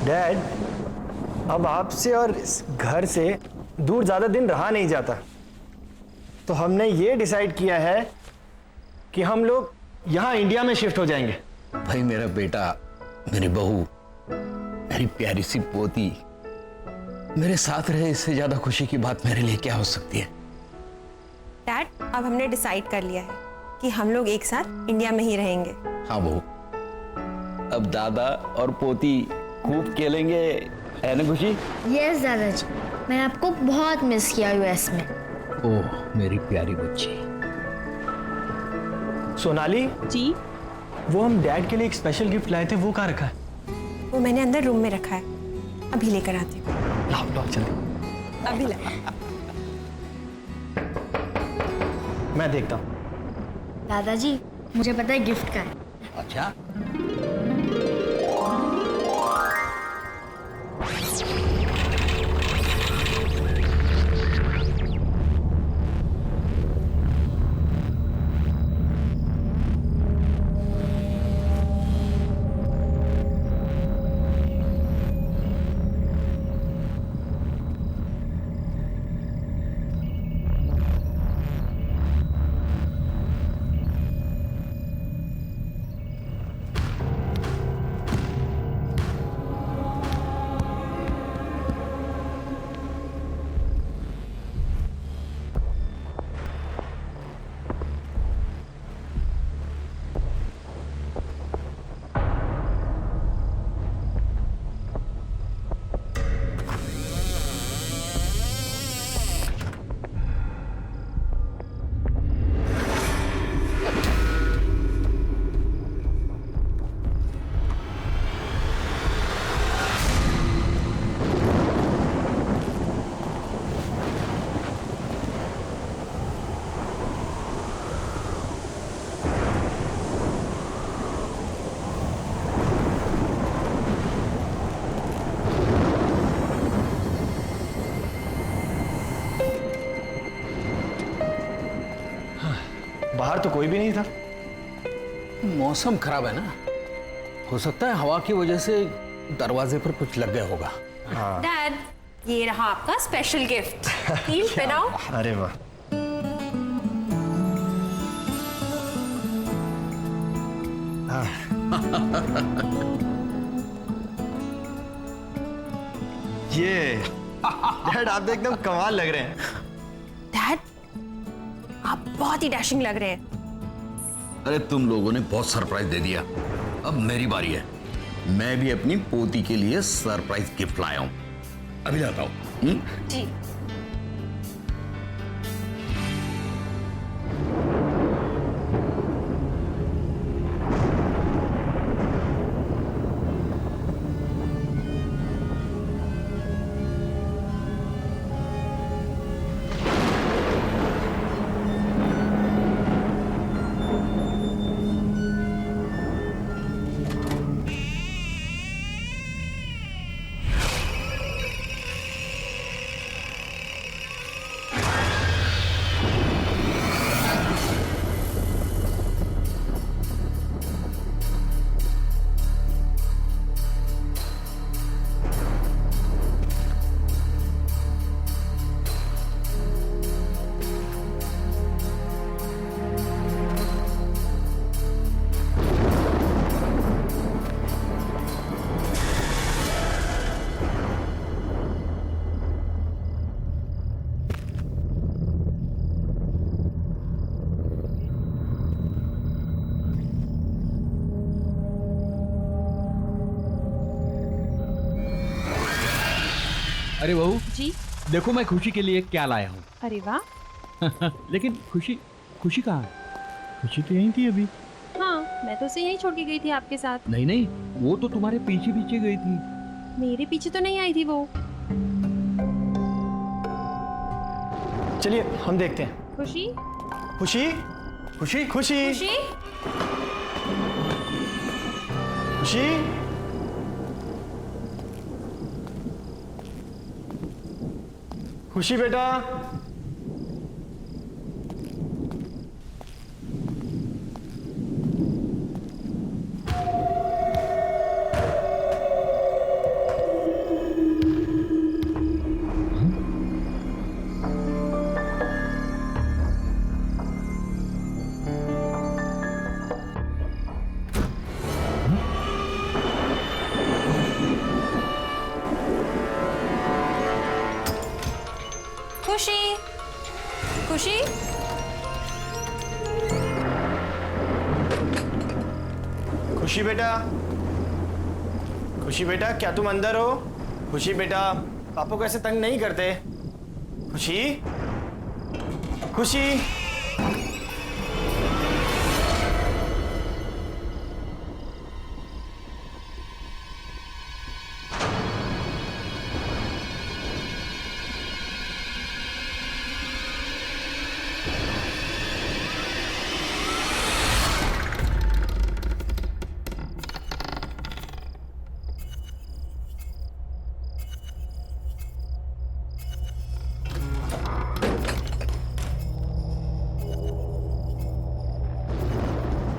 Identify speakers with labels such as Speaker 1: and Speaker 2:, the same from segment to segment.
Speaker 1: Dad, अब आपसे और इस घर से दूर ज़्यादा दिन रहा नहीं जाता, तो हमने ये डिसाइड किया है कि हम लोग यहाँ इंडिया में शिफ्ट हो जाएंगे।
Speaker 2: भाई मेरा बेटा, मेरी बहू, मेरी प्यारी सी पोती मेरे साथ रहे, इससे ज्यादा खुशी की बात मेरे लिए क्या हो सकती है।
Speaker 3: डैड, अब हमने डिसाइड कर लिया है कि हम लोग एक साथ इंडिया में ही रहेंगे।
Speaker 2: हाँ बहू, अब दादा और पोती खूब खेलेंगे, है ना खुशी?
Speaker 4: यस दादाजी, मैंने आपको बहुत मिस किया यूएस में।
Speaker 2: ओह मेरी प्यारी बच्ची।
Speaker 1: सोनाली
Speaker 3: जी,
Speaker 1: वो हम डैड के लिए एक स्पेशल गिफ्ट लाए थे, वो कहाँ रखा है?
Speaker 3: वो मैंने अंदर रूम में रखा है, अभी लेकर आती हूँ।
Speaker 1: लाओ लाओ जल्दी।
Speaker 3: अभी ला।
Speaker 1: मैं देखता हूँ।
Speaker 4: दादाजी, मुझे पता है गिफ्ट का है।
Speaker 2: अच्छा,
Speaker 1: बाहर तो कोई भी नहीं था।
Speaker 2: मौसम खराब है ना, हो सकता है हवा की वजह से दरवाजे पर कुछ लग गया होगा।
Speaker 3: डैड, ये रहा आपका स्पेशल गिफ्ट। हील पहनाओ।
Speaker 1: अरे वाह, ये डैड आप तो एकदम कमाल लग रहे हैं।
Speaker 3: डैड, आप बहुत ही डैशिंग लग रहे हैं।
Speaker 2: अरे तुम लोगों ने बहुत सरप्राइज दे दिया, अब मेरी बारी है। मैं भी अपनी पोती के लिए सरप्राइज गिफ्ट लाया हूं, अभी लाता हूं।
Speaker 3: जी।
Speaker 5: अरे बहू
Speaker 3: जी।
Speaker 5: देखो मैं खुशी के लिए क्या लाया हूँ।
Speaker 3: अरे वाह।
Speaker 5: लेकिन खुशी कहाँ है? खुशी तो यहीं थी अभी।
Speaker 3: हाँ, मैं तो उसे यहीं छोड़ के गई थी आपके साथ।
Speaker 5: नहीं नहीं, वो तो तुम्हारे पीछे पीछे गई थी।
Speaker 3: मेरे पीछे तो नहीं आई थी वो।
Speaker 1: चलिए हम देखते हैं।
Speaker 3: खुशी,
Speaker 1: खुशी खुशी खुशी
Speaker 3: खुशी,
Speaker 1: खुशी, खुशी बेटा।
Speaker 3: खुशी, खुशी,
Speaker 1: खुशी बेटा, खुशी बेटा, क्या तुम अंदर हो? खुशी बेटा, पापा को ऐसे तंग नहीं करते। खुशी, खुशी।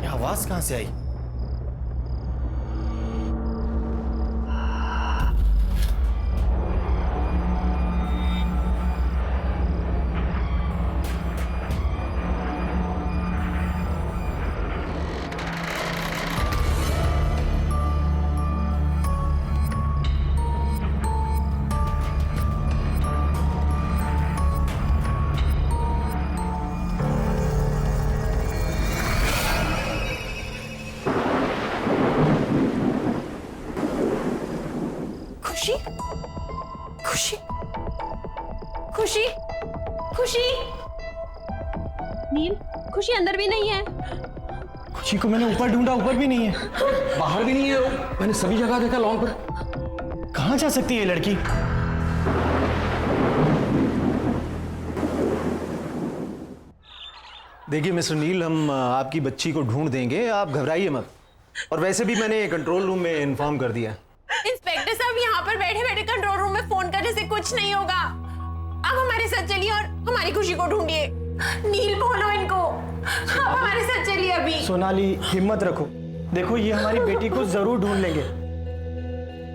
Speaker 1: आवाज कहां से आई?
Speaker 3: खुशी, खुशी, खुशी, खुशी।
Speaker 6: नील, खुशी अंदर भी नहीं है।
Speaker 1: खुशी को मैंने ऊपर ढूंढा, ऊपर भी नहीं है।
Speaker 7: बाहर भी नहीं है वो। मैंने सभी जगह देखा लॉन पर।
Speaker 1: कहां जा सकती है ये लड़की?
Speaker 8: देखिए मिस्टर नील, हम आपकी बच्ची को ढूंढ देंगे, आप घबराइए मत। और वैसे भी मैंने कंट्रोल रूम में इन्फॉर्म कर दिया।
Speaker 3: इंस्पेक्टर साहब, यहाँ पर बैठे बैठे कंट्रोल रूम में फोन करने से कुछ नहीं होगा। आप हमारे साथ चलिए और हमारी खुशी को ढूंढिए। नील, बोलो इनको, आप हमारे साथ चलिए अभी।
Speaker 1: सोनाली, हिम्मत रखो। देखो, ये हमारी बेटी को जरूर ढूंढ लेंगे।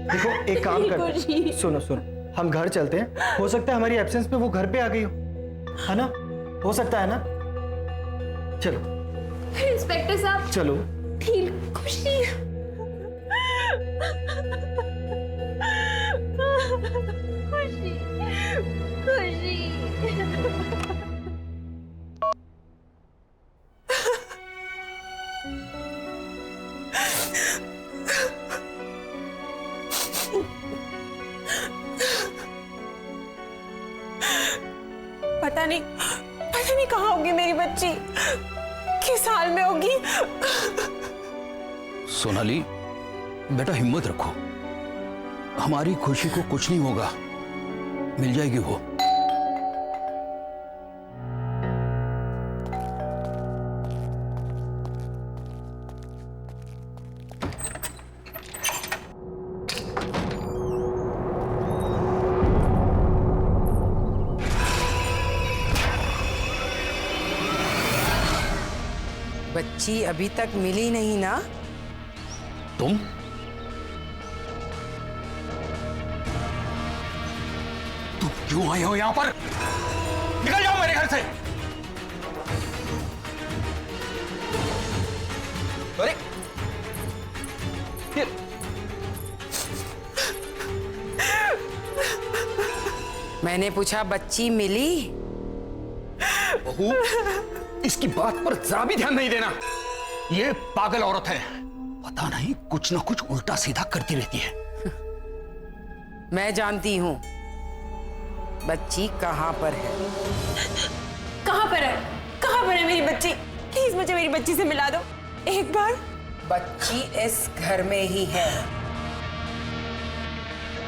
Speaker 1: देखो, एक काम करते हैं, सुनो सुनो, हम घर चलते हैं। हो सकता है हमारी एब्सेंस में वो घर पे आ गई हो, है ना? हो सकता है ना? चलो
Speaker 6: इंस्पेक्टर साहब,
Speaker 1: चलो।
Speaker 6: नील, खुशी। खुशी, खुशी।
Speaker 3: पता नहीं कहाँ होगी मेरी बच्ची, किस हाल में होगी।
Speaker 2: सोनाली, बेटा हिम्मत रखो, हमारी खुशी को कुछ नहीं होगा, मिल जाएगी वो।
Speaker 9: बच्ची अभी तक मिली नहीं ना?
Speaker 2: तुम क्यों आए हो यहां पर? निकल जाओ मेरे घर से।
Speaker 7: अरे ये
Speaker 9: मैंने पूछा बच्ची मिली?
Speaker 7: बहू, इसकी बात पर जरा भी ध्यान नहीं देना। ये पागल औरत है, पता नहीं कुछ ना कुछ उल्टा सीधा करती रहती है।
Speaker 9: मैं जानती हूं बच्ची कहां पर है।
Speaker 3: कहां पर है? कहां पर है मेरी बच्ची? प्लीज मुझे मेरी बच्ची से मिला दो एक बार।
Speaker 9: बच्ची इस घर में ही है,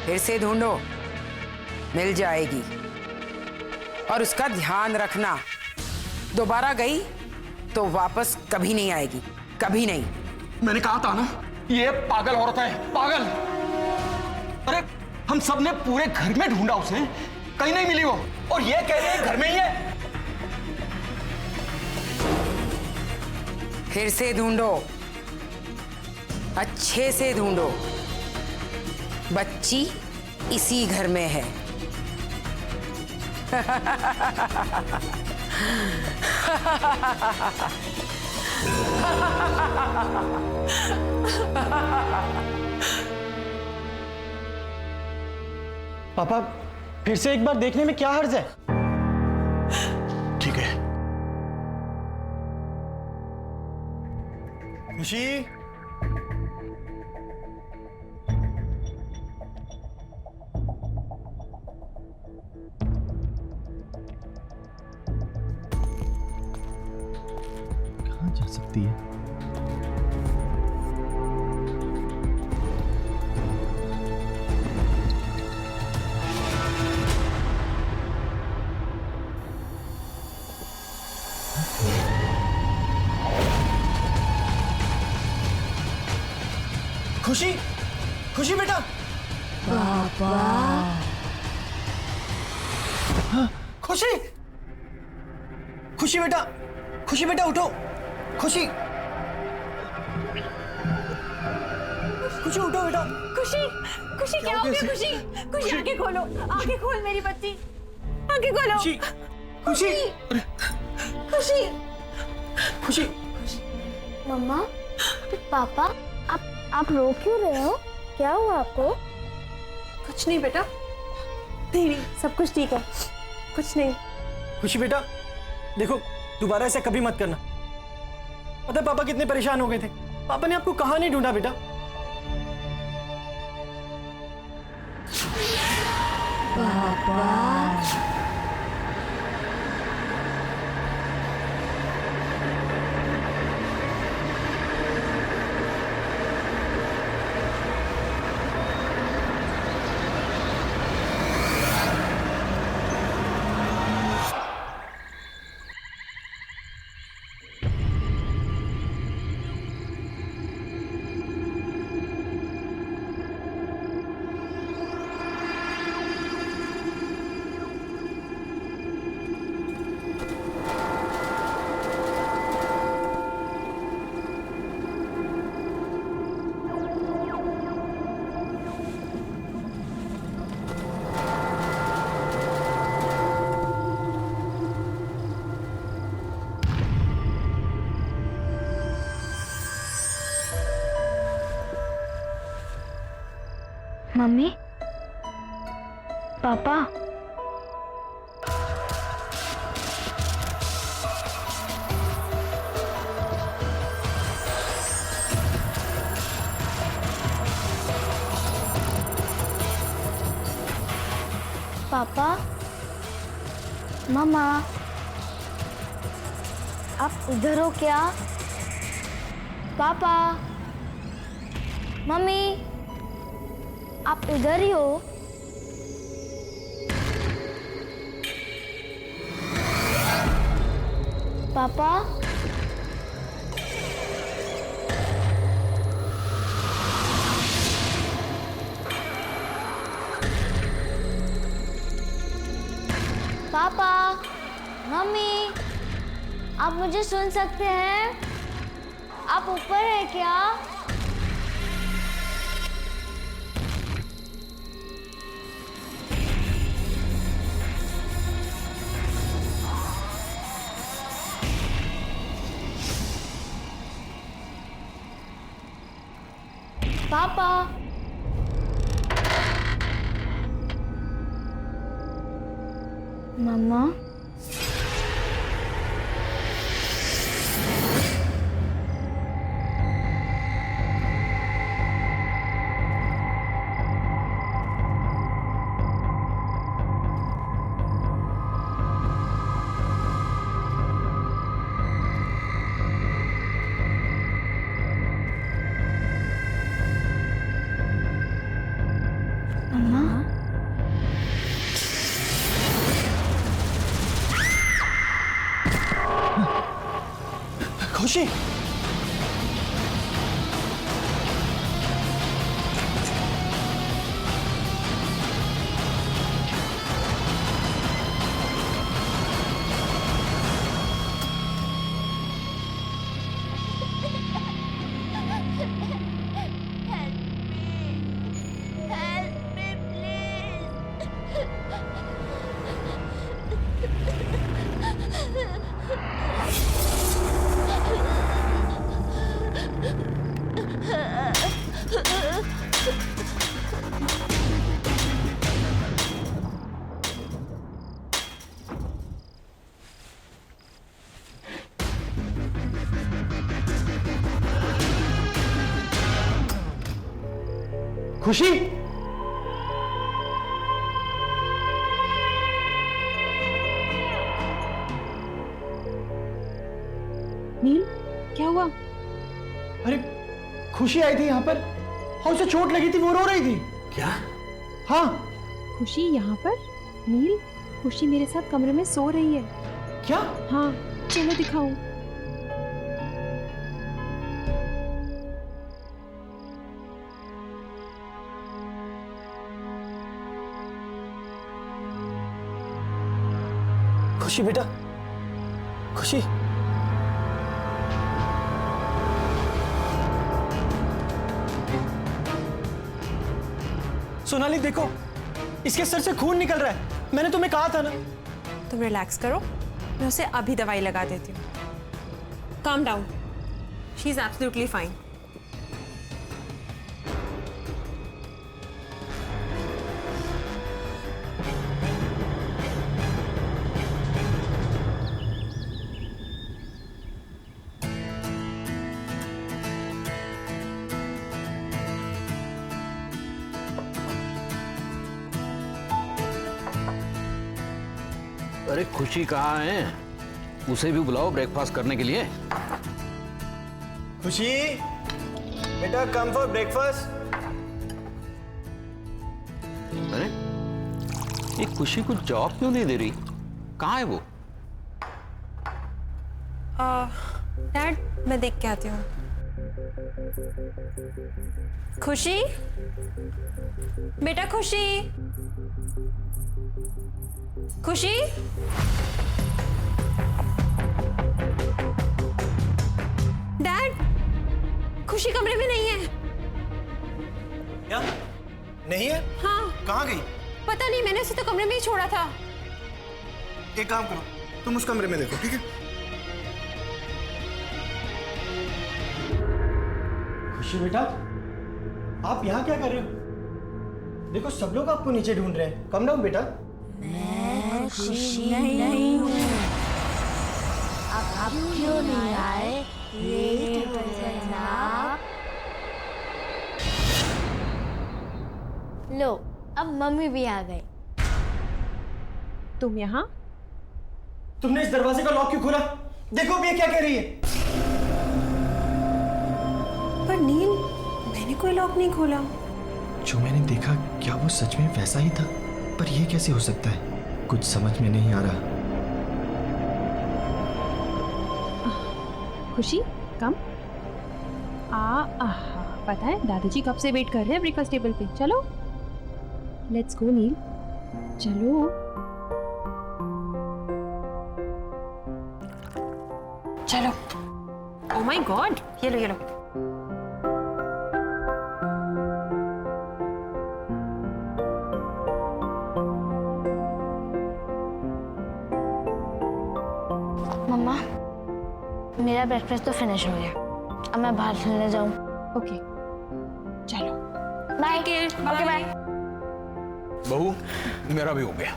Speaker 9: फिर से ढूंढो, मिल जाएगी। और उसका ध्यान रखना, दोबारा गई तो वापस कभी नहीं आएगी, कभी नहीं।
Speaker 7: मैंने कहा था ना, ये पागल औरत है, पागल। अरे हम सब ने पूरे घर में ढूंढा उसे, कहीं नहीं मिली वो, और ये कह रही है घर में ही है।
Speaker 9: फिर से ढूंढो, अच्छे से ढूंढो, बच्ची इसी घर में है।
Speaker 1: पापा, फिर से एक बार देखने में क्या हर्ज है? खुशी,
Speaker 5: कहाँ जा सकती है?
Speaker 1: खुशी, खुशी बेटा। खुशी, खुशी बेटा, खुशी बेटा उठो। खुशी, खुशी उठो बेटा।
Speaker 3: खुशी, खुशी क्या हो गया? खुशी, खुशी आंखें खोलो, आंखें खोल मेरी बच्ची, आंखें खोलो।
Speaker 1: खुशी, खुशी,
Speaker 3: खुशी,
Speaker 1: खुशी।
Speaker 4: मम्मा, पापा, आप रो क्यों रहे हो? क्या हुआ आपको?
Speaker 3: कुछ नहीं बेटा, नहीं, सब कुछ ठीक है, कुछ नहीं।
Speaker 1: खुशी बेटा, देखो दोबारा ऐसा कभी मत करना। पता है पापा कितने परेशान हो गए थे। पापा ने आपको कहाँ नहीं ढूंढा बेटा।
Speaker 4: मम्मी, पापा, पापा, मम्मा, आप इधर हो क्या? पापा, मम्मी, आप इधर ही हो? पापा, पापा, मम्मी, आप मुझे सुन सकते हैं? आप ऊपर हैं क्या? पापा, मम्मा,
Speaker 1: खुशी, खुशी,
Speaker 6: नील, क्या हुआ?
Speaker 1: अरे खुशी आई थी यहाँ पर और उसे चोट लगी थी, वो रो रही थी।
Speaker 2: क्या?
Speaker 1: हाँ।
Speaker 6: खुशी यहाँ पर? नील, खुशी मेरे साथ कमरे में सो रही है।
Speaker 1: क्या?
Speaker 6: हाँ, चलो दिखाऊं।
Speaker 1: खुशी बेटा, खुशी। सोनाली देखो, इसके सर से खून निकल रहा है। मैंने तुम्हें कहा था ना।
Speaker 3: तुम रिलैक्स करो, मैं उसे अभी दवाई लगा देती हूँ। Calm down, she is absolutely fine.
Speaker 2: अरे खुशी कहाँ है? उसे भी बुलाओ ब्रेकफास्ट करने के लिए।
Speaker 1: खुशी बेटा, कम फॉर ब्रेकफास्ट।
Speaker 2: अरे ये खुशी को जॉब क्यों नहीं दे रही? कहाँ है वो?
Speaker 3: डैड, मैं देख के आती हूँ। खुशी बेटा, खुशी, खुशी। डैड, खुशी कमरे में नहीं है।
Speaker 1: क्या? नहीं है?
Speaker 3: हाँ।
Speaker 1: कहाँ गई?
Speaker 3: पता नहीं, मैंने उसे तो कमरे में ही छोड़ा था।
Speaker 1: एक काम करो, तुम उस कमरे में देखो, ठीक है? खुशी बेटा, आप यहाँ क्या कर रहे हो? देखो सब लोग आपको नीचे ढूंढ रहे हैं। कम डाउन बेटा।
Speaker 4: मैं खुशी नहीं हूँ। अब क्यों नहीं आए? लेट हो जाना। लो, अब मम्मी भी आ गई।
Speaker 6: तुम यहाँ?
Speaker 1: तुमने इस दरवाजे का लॉक क्यों खोला? देखो अब ये क्या कह रही है।
Speaker 3: पर नील, मैंने कोई लॉक नहीं खोला।
Speaker 1: जो मैंने देखा, क्या वो सच में वैसा ही था? पर ये कैसे हो सकता है? कुछ समझ में नहीं आ रहा।
Speaker 6: खुशी, कम। पता है दादाजी कब से वेट कर रहे हैं ब्रेकफास्ट टेबल पे। चलो, लेट्स गो नील, चलो।
Speaker 3: चलो। ओह माय गॉड, ये लो, ये लो।
Speaker 4: मम्मा, मेरा ब्रेकफास्ट तो फिनिश हो गया। अब मैं बाहर खेलने जाऊँ।
Speaker 6: ओके, चलो।
Speaker 4: बाय। Okay bye.
Speaker 2: बहू, मेरा भी हो गया।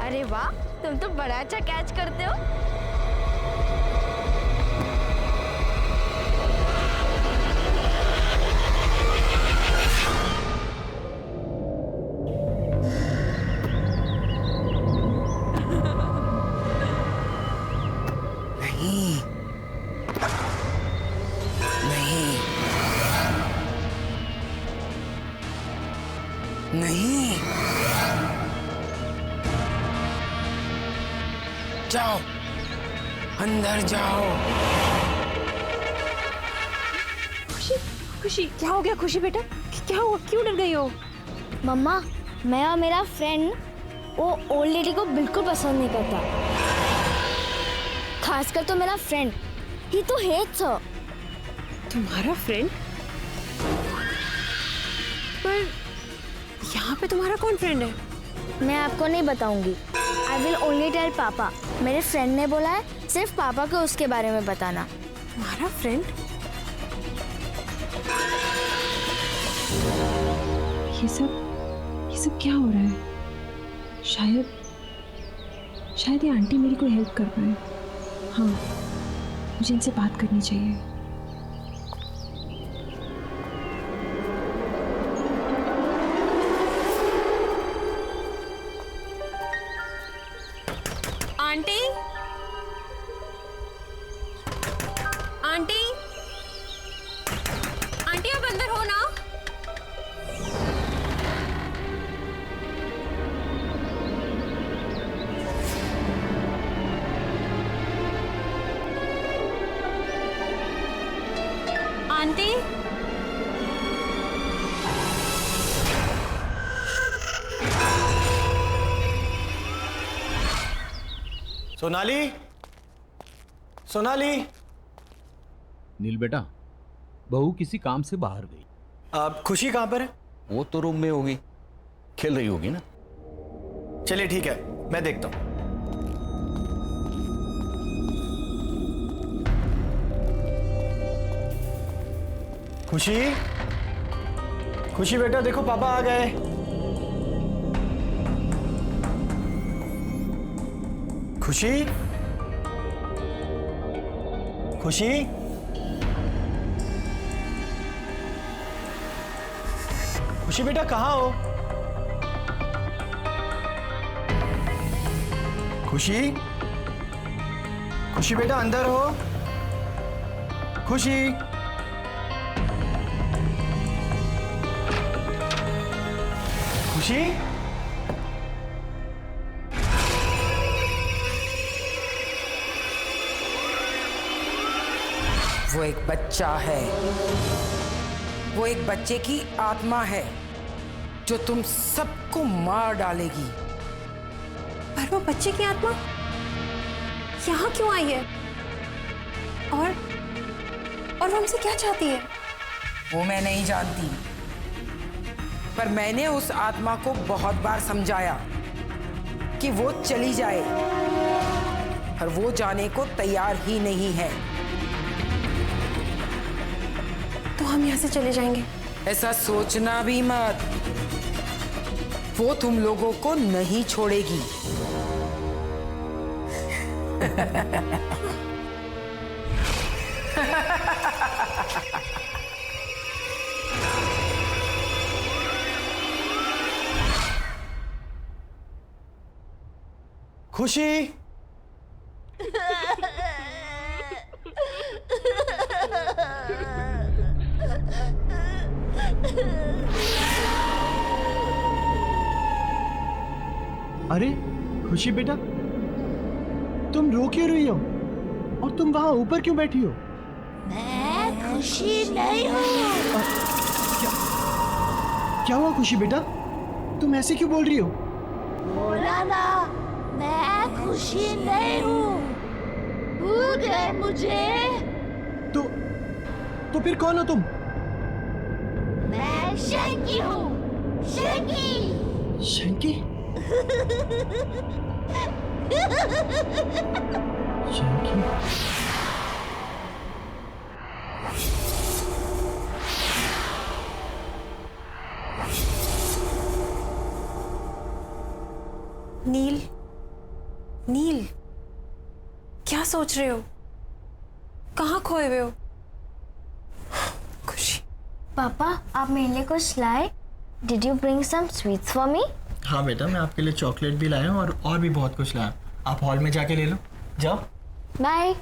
Speaker 4: अरे वाह, तुम तो बड़ा अच्छा कैच करते हो।
Speaker 9: नहीं, जाओ, अंदर जाओ।
Speaker 6: खुशी, खुशी, क्या हो गया खुशी बेटा? क्या हुआ, क्यों डर गई हो?
Speaker 4: मम्मा, मैं और मेरा फ्रेंड वो ओल्ड लेडी को बिल्कुल पसंद नहीं करता। खासकर तो मेरा फ्रेंड, ही तो हेट्स हर।
Speaker 3: तुम्हारा फ्रेंड? पर यहाँ पे तुम्हारा कौन फ्रेंड है?
Speaker 4: मैं आपको नहीं बताऊंगी। आई विल ओनली टेल पापा। मेरे फ्रेंड ने बोला है सिर्फ पापा को उसके बारे में बताना।
Speaker 3: तुम्हारा फ्रेंड?
Speaker 6: ये सब क्या हो रहा है? शायद ये आंटी मेरी कोई हेल्प कर पाए। हाँ, मुझे इनसे बात करनी चाहिए।
Speaker 3: आंटी, आंटी, आंटी आप अंदर हो ना? आंटी,
Speaker 1: सोनाली, सोनाली।
Speaker 5: नील बेटा, बहू किसी काम से बाहर गई।
Speaker 1: अब खुशी कहाँ पर है?
Speaker 2: वो तो रूम में होगी, खेल रही होगी ना।
Speaker 1: चलिए ठीक है, मैं देखता हूं। खुशी, खुशी बेटा देखो पापा आ गए। खुशी, खुशी, खुशी बेटा कहाँ हो? खुशी, खुशी बेटा अंदर हो? खुशी, खुशी,
Speaker 9: वो एक बच्चा है, वो एक बच्चे की आत्मा है जो तुम सबको मार डालेगी।
Speaker 3: पर वो बच्चे की आत्मा यहाँ क्यों आई है? और वो हमसे क्या चाहती है?
Speaker 9: वो मैं नहीं जानती, पर मैंने उस आत्मा को बहुत बार समझाया कि वो चली जाए, पर वो जाने को तैयार ही नहीं है।
Speaker 3: तो हम यहाँ से चले जाएंगे?
Speaker 9: ऐसा सोचना भी मत, वो तुम लोगों को नहीं छोड़ेगी।
Speaker 1: खुशी, अरे खुशी बेटा, तुम रो क्यों रही हो? और तुम वहां ऊपर क्यों बैठी हो?
Speaker 4: मैं खुशी नहीं हूँ।
Speaker 1: क्या हुआ खुशी बेटा, तुम ऐसे क्यों बोल रही हो?
Speaker 4: बोला ना, मैं खुशी नहीं हूँ। भूल गए मुझे?
Speaker 1: तो फिर कौन हो तुम?
Speaker 4: मैं शंकी हूँ, शंकी।
Speaker 1: शंकी? शंकी?
Speaker 3: नील, नील, क्या सोच रहे हो? कहाँ खोए हुए हो? खुशी।
Speaker 4: पापा, आप मेरे लिए कुछ लाए? Did you bring some sweets for me?
Speaker 1: हाँ बेटा, मैं आपके लिए चॉकलेट भी लाया हूँ और भी बहुत कुछ लाया। आप हॉल में जाके ले लो, जाओ।
Speaker 4: बाय।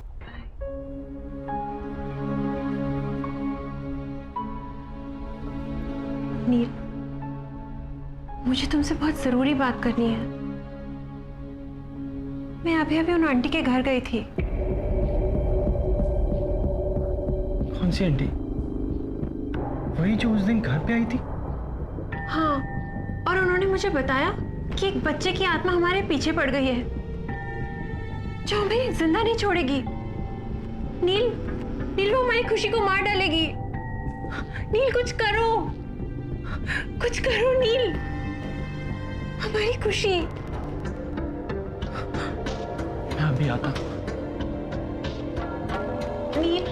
Speaker 3: नील, मुझे तुमसे बहुत जरूरी बात करनी है। मैं अभी अभी उन आंटी के घर गई थी।
Speaker 1: कौन सी आंटी? वही जो उस दिन घर पे आई थी?
Speaker 3: हाँ, और उन्होंने मुझे बताया कि एक बच्चे की आत्मा हमारे पीछे पड़ गई है जो हमें जिंदा नहीं छोड़ेगी। नील, नील वो हमारी खुशी को मार डालेगी। नील कुछ करो, कुछ करो नील, हमारी खुशी।
Speaker 1: मैं अभी आता।
Speaker 3: नील,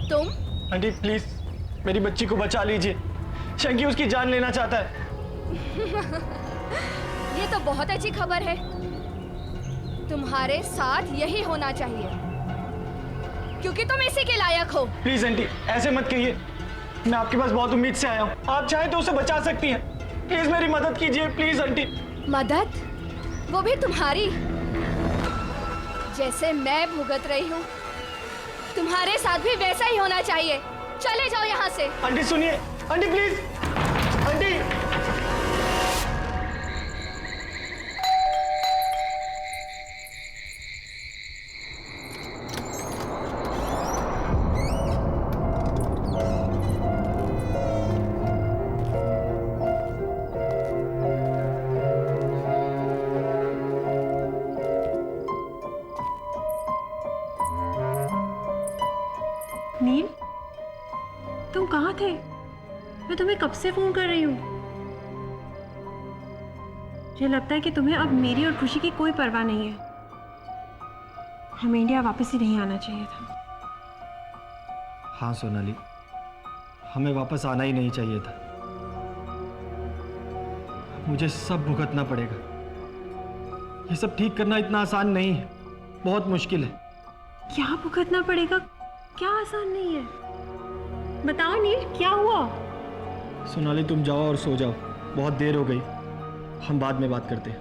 Speaker 4: तुम?
Speaker 1: आंटी प्लीज मेरी बच्ची को बचा लीजिए, शंकी उसकी जान लेना चाहता है।
Speaker 4: ये तो बहुत अच्छी खबर है। तुम्हारे साथ यही होना चाहिए, क्योंकि तुम इसी के लायक हो।
Speaker 1: प्लीज आंटी ऐसे मत कहिए, मैं आपके पास बहुत उम्मीद से आया हूँ, आप चाहे तो उसे बचा सकती हैं। प्लीज मेरी मदद कीजिए प्लीज आंटी।
Speaker 4: मदद? वो भी तुम्हारी? जैसे मैं भुगत रही हूँ तुम्हारे साथ भी वैसा ही होना चाहिए। चले जाओ यहाँ से।
Speaker 1: आंटी सुनिए, आंटी प्लीज, आंटी।
Speaker 3: नील, तुम कहाँ थे? मैं तुम्हें कब से फोन कर रही हूँ। मुझे लगता है कि तुम्हें अब मेरी और खुशी की कोई परवाह नहीं है। हमें इंडिया वापस ही नहीं आना चाहिए था।
Speaker 1: हाँ सोनाली, हमें वापस आना ही नहीं चाहिए था। मुझे सब भुगतना पड़ेगा। ये सब ठीक करना इतना आसान नहीं है, बहुत मुश्किल है।
Speaker 3: क्या भुगतना पड़ेगा? क्या आसान नहीं है? बताओ नील, क्या हुआ?
Speaker 1: सोनाली तुम जाओ और सो जाओ, बहुत देर हो गई, हम बाद में बात करते हैं।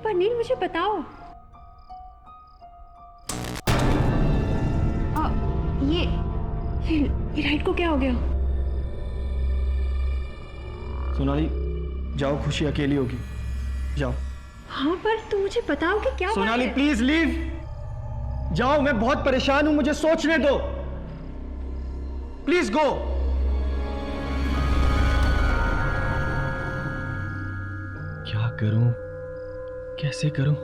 Speaker 3: पर नील मुझे बताओ। ये लाइट को क्या हो गया?
Speaker 1: सोनाली जाओ, खुशी अकेली होगी, जाओ।
Speaker 3: हाँ पर तुम मुझे बताओ कि क्या हुआ
Speaker 1: सोनाली
Speaker 3: है?
Speaker 1: प्लीज लीव, जाओ, मैं बहुत परेशान हूं, मुझे सोचने दो, प्लीज गो। क्या करूं, कैसे करूं?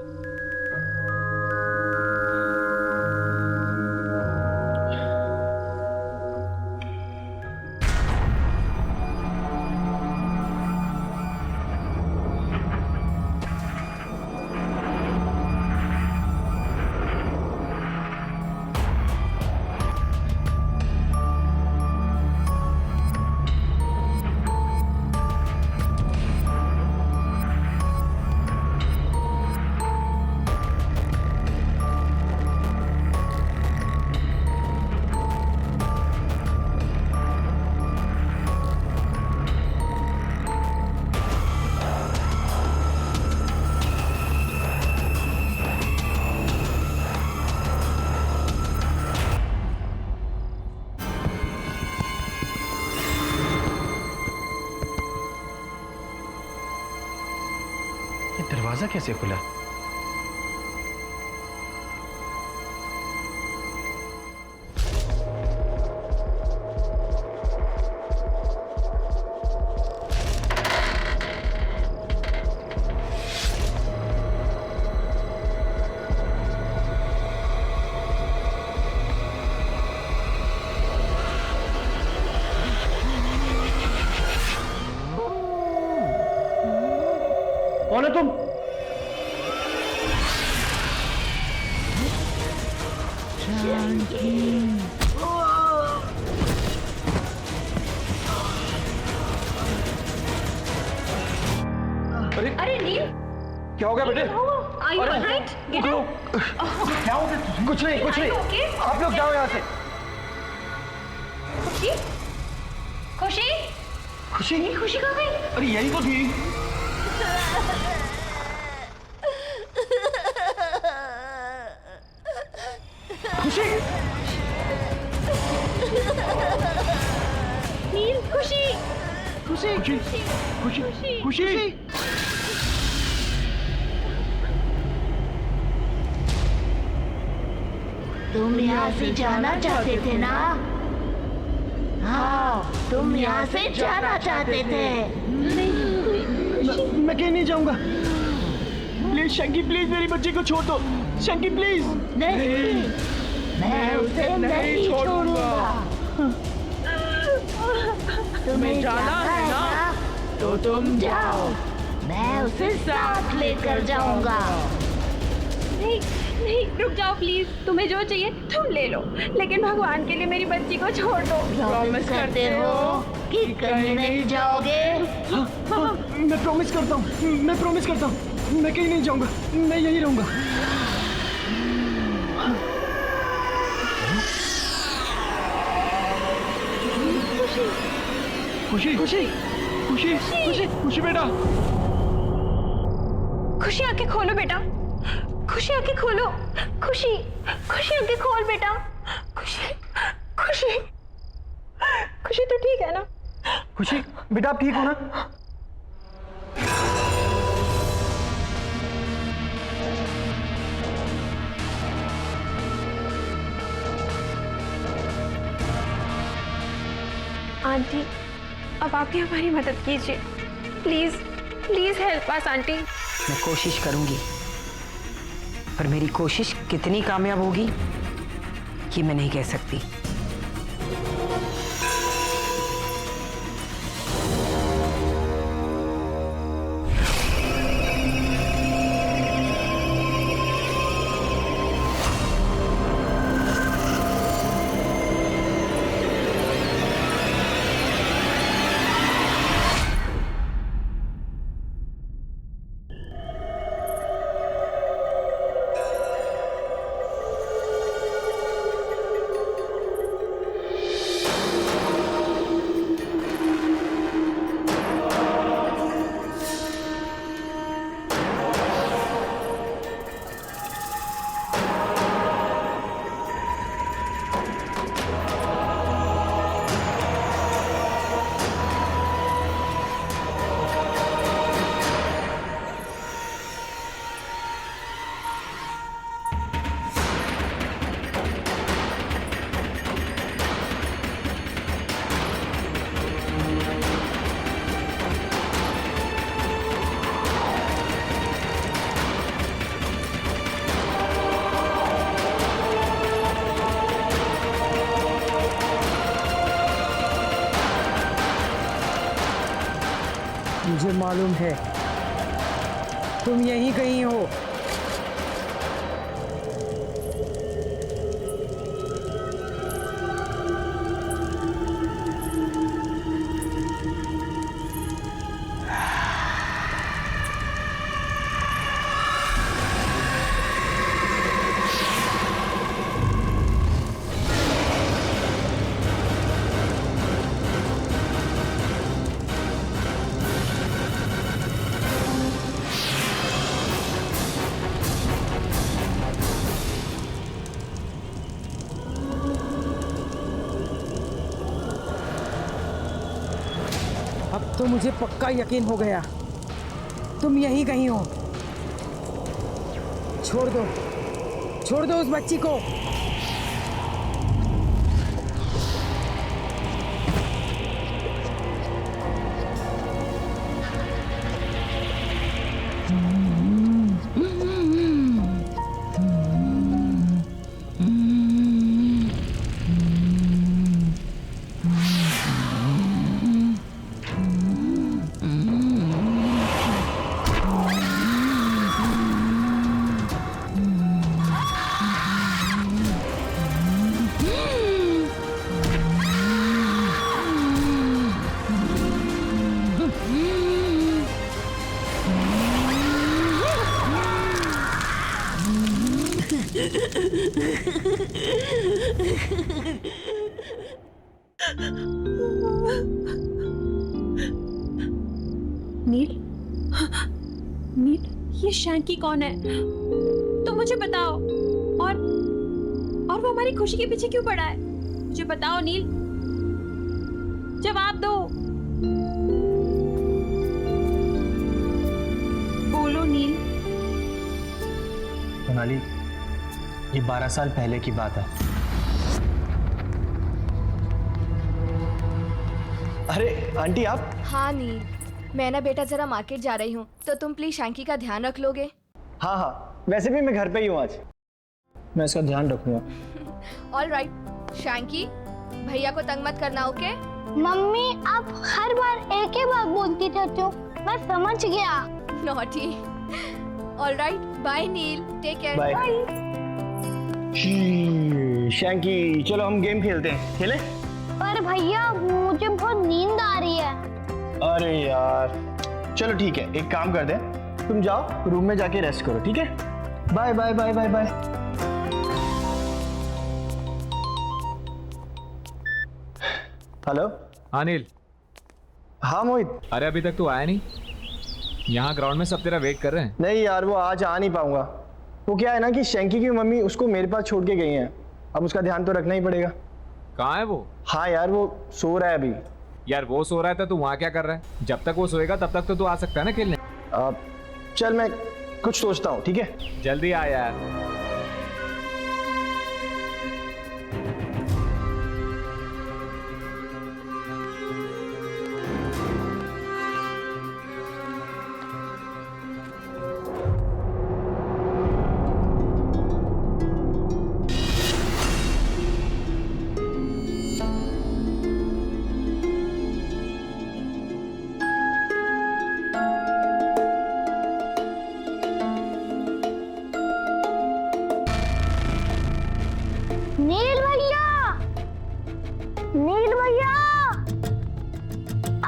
Speaker 1: दरवाजा कैसे खुला? कौन है तुम?
Speaker 3: अरे नील,
Speaker 1: क्या हो गया बेटे?
Speaker 3: Are you alright? Get up.
Speaker 1: क्या हो गया? कुछ नहीं, कुछ नहीं।
Speaker 3: Okay?
Speaker 1: आप लोग जाओ यहाँ से।
Speaker 3: खुशी? खुशी?
Speaker 1: खुशी?
Speaker 3: खुशी कहाँ गई?
Speaker 1: अरे यही तो थी। खुशी?
Speaker 3: नील, खुशी?
Speaker 1: खुशी? खुशी? खुशी? खुशी?
Speaker 10: तुम यहाँ से जाना चाहते थे ना? हाँ, तुम यहाँ से जाना चाहते थे।
Speaker 1: मैं कहीं नहीं जाऊंगा। प्लीज शंकी, प्लीज मेरी बच्ची को छोड़ दो। शंकी प्लीज।
Speaker 10: नहीं, मैं उसे नहीं छोड़ूंगा। तुम्हें जाना है ना? तो तुम जाओ, मैं उसे साथ लेकर जाऊंगा।
Speaker 3: नहीं, नहीं, रुक जाओ प्लीज। तुम्हें जो चाहिए तुम ले लो, लेकिन भगवान के लिए मेरी बच्ची को छोड़ दो।
Speaker 10: प्रॉमिस करते हो कि कहीं नहीं जाओगे?
Speaker 1: हाँ, मैं प्रॉमिस करता हूँ, मैं प्रॉमिस करता हूँ, मैं कहीं नहीं जाऊंगा, मैं यहीं रहूंगा। खुशी खुशी खुशी खुशी खुशी बेटा,
Speaker 3: खुशी आंखें खोलो बेटा, खुशी आंखें खोलो, खुशी खुशी आंखें खोल बेटा, खुशी खुशी खुशी तो ठीक है ना?
Speaker 1: खुशी बेटा आप ठीक हो ना?
Speaker 3: आंटी अब आप ही हमारी मदद कीजिए, please please help us aunty.
Speaker 9: मैं कोशिश करूंगी, पर मेरी कोशिश कितनी कामयाब होगी ये मैं नहीं कह सकती। मुझे मालूम है तुम यहीं कहीं हो। अब तो मुझे पक्का यकीन हो गया तुम यहीं कहीं हो। छोड़ दो उस बच्ची को।
Speaker 3: नील, नील ये शैंकी कौन है? तुम मुझे बताओ। और वो हमारी खुशी के पीछे क्यों पड़ा है? मुझे बताओ नील, जवाब दो। बोलो नील।
Speaker 1: सोनाली, ये 12 साल पहले की बात है। अरे आंटी आप?
Speaker 4: हाँ नील, मैं ना बेटा जरा मार्केट जा रही हूँ, तो तुम प्लीज शैंकी का ध्यान रख लोगे?
Speaker 1: हाँ हाँ, वैसे भी मैं घर पे ही हूँ आज, मैं इसका ध्यान रखूंगा।
Speaker 4: ऑल राइट शैंकी, भैया को तंग मत करना, ओके?
Speaker 11: मम्मी आप हर बार एक ही बात बोलती रहती हो, मैं समझ गया।
Speaker 4: नॉटी। ऑल राइट, बाय नील, टेक केयर।
Speaker 1: बाय। शैंकी चलो हम गेम खेलते हैं, खेले?
Speaker 11: पर भैया मुझे बहुत नींद आ रही है।
Speaker 1: अरे यार चलो ठीक है, एक काम कर दे, तुम जाओ रूम में जाके रेस्ट करो, ठीक है? Bye bye bye bye bye. Hello.
Speaker 12: हाँ नील।
Speaker 1: हाँ मोहित।
Speaker 12: अरे अभी तक तू आया नहीं? यहाँ ग्राउंड में सब तेरा वेट कर रहे हैं।
Speaker 1: नहीं यार वो आज आ नहीं पाऊंगा। वो क्या है ना कि शैंकी की मम्मी उसको मेरे पास छोड़ के गई हैं, अब उसका ध्यान तो रखना ही पड़ेगा।
Speaker 12: कहाँ है वो?
Speaker 1: हाँ यार वो सो रहा है अभी।
Speaker 12: यार वो सो रहा है तो तू वहाँ क्या कर रहा है? जब तक वो सोएगा तब तक तो तू आ सकता है ना खेलने।
Speaker 1: चल मैं कुछ सोचता हूँ, ठीक है?
Speaker 12: जल्दी आ यार।
Speaker 11: नील भैया, नील भैया,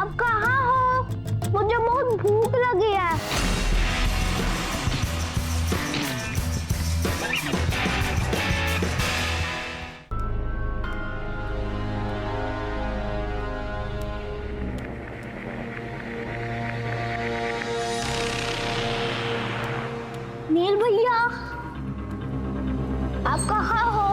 Speaker 11: अब कहाँ हो? मुझे बहुत भूख लगी है। नील भैया, आप कहाँ हो?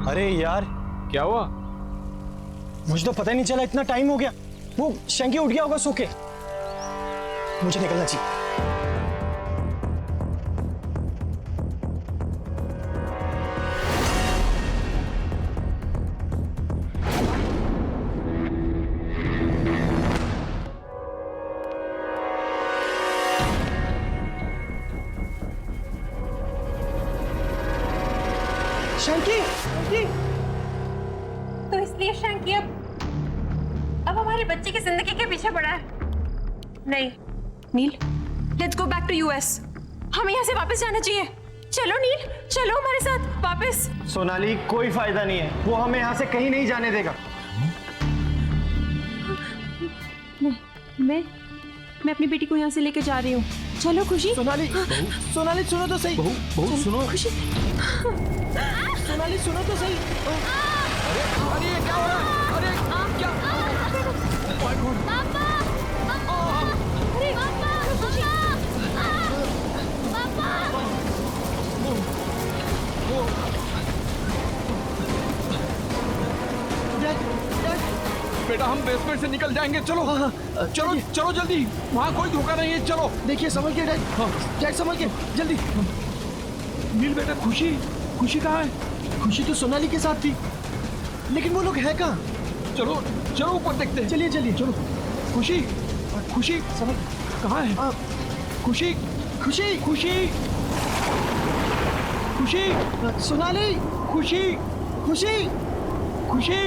Speaker 1: अरे यार
Speaker 12: क्या हुआ?
Speaker 1: मुझे तो पता ही नहीं चला, इतना टाइम हो गया। वो शैंकी उठ गया होगा सो के। मुझे निकलना चाहिए। शैंकी, शैंकी।
Speaker 3: तो इसलिए शैंकी अब हमारे बच्चे की जिंदगी के पीछे पड़ा है। नहीं Neel, let's go back to US. हमें यहाँ से वापस जाना चाहिए। चलो नील, चलो हमारे साथ वापस।
Speaker 1: सोनाली कोई फायदा नहीं है, वो हमें यहाँ से कहीं नहीं जाने देगा।
Speaker 6: मैं अपनी बेटी को यहाँ से लेकर जा रही हूँ। चलो खुशी।
Speaker 1: सोनाली, सोनाली सुनो तो सही।
Speaker 5: बहू सुनो।
Speaker 6: खुशी,
Speaker 1: सोनाली सुनो तो सही।
Speaker 7: अरे ये क्या हो रहा है? अरे क्या?
Speaker 11: पापा, अरे पापा,
Speaker 7: बेटा हम बेसमेंट से निकल जाएंगे। चलो चलो चलो जल्दी, वहाँ कोई धोखा नहीं है। चलो
Speaker 1: देखिए संभल के डैड, डैड संभल के जल्दी।
Speaker 7: नील बेटा, खुशी कहाँ है?
Speaker 1: खुशी तो सोनाली के साथ थी, लेकिन वो लोग है कहाँ?
Speaker 7: चलो चलो ऊपर देखते हैं।
Speaker 1: चलिए चलिए चलो।
Speaker 7: खुशी समझ कहाँ है? खुशी खुशी खुशी खुशी
Speaker 1: सोनाली,
Speaker 7: खुशी
Speaker 1: खुशी,
Speaker 7: खुशी।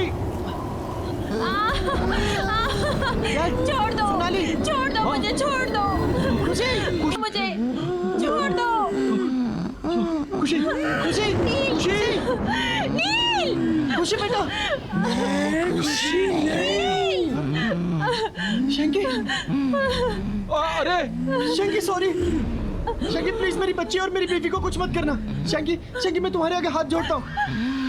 Speaker 3: छोड़ दो, छोड़ दो मुझे, छोड़ दो
Speaker 1: खुशी,
Speaker 3: मुझे, छोड़ दो।
Speaker 1: खुशी, खुशी, खुशी,
Speaker 3: नील,
Speaker 1: खुशी बेटा। शैंकी,
Speaker 7: अरे
Speaker 1: शैंकी सॉरी। शैंकी प्लीज मेरी बच्ची और मेरी बीवी को कुछ मत करना। शैंकी, शैंकी मैं तुम्हारे आगे हाथ जोड़ता हूँ।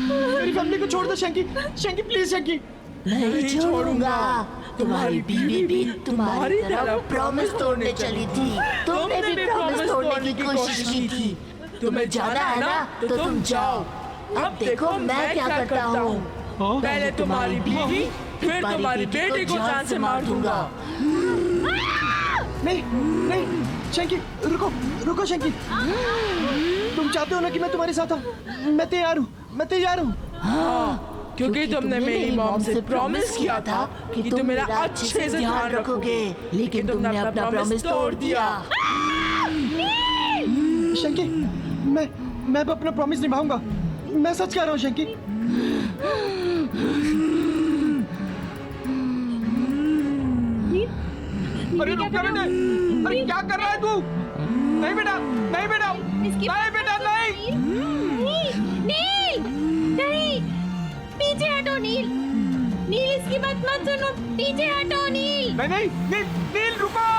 Speaker 1: मेरी फैमिली को छोड़ दो शंकी, शंकी प्लीज शंकी।
Speaker 10: नहीं छोड़ूंगा। तुम्हारी बीवी भी तुम्हारी तरह प्रॉमिस तोड़ने चली थी। तुमने भी प्रॉमिस तोड़ने की कोशिश की थी। तुम्हें जाना है ना तो तुम जाओ। अब देखो मैं क्या करता हूँ। पहले तुम्हारी बीवी फिर तुम्हारी बेटी को जान से मार दूंगा।
Speaker 1: नहीं नहीं शंकी, रुको रुको शंकी। तुम चाहते हो ना कि मैं तुम्हारे साथ हूँ? मैं तैयार हूँ, मैं तैयार हूँ।
Speaker 10: हाँ, क्योंकि तुमने मेरी मॉम से प्रॉमिस किया था कि तुम मेरा अच्छे से ध्यान रखोगे, लेकिन तुमने अपना प्रॉमिस तोड़ दिया।
Speaker 1: शंकी, मैं अपना प्रॉमिस निभाऊंगा। मैं सच कह रहा हूँ शंकी।
Speaker 12: अरे रुक जा बेटा, अरे क्या कर रहा है तू? नहीं बेटा, नहीं बेटा, नहीं बेटा, नहीं।
Speaker 6: नील, नहीं, पीछे हटो नील। नील इसकी बात मत सुनो, पीछे हटो नील।
Speaker 12: नहीं नहीं, नील, नील रुको।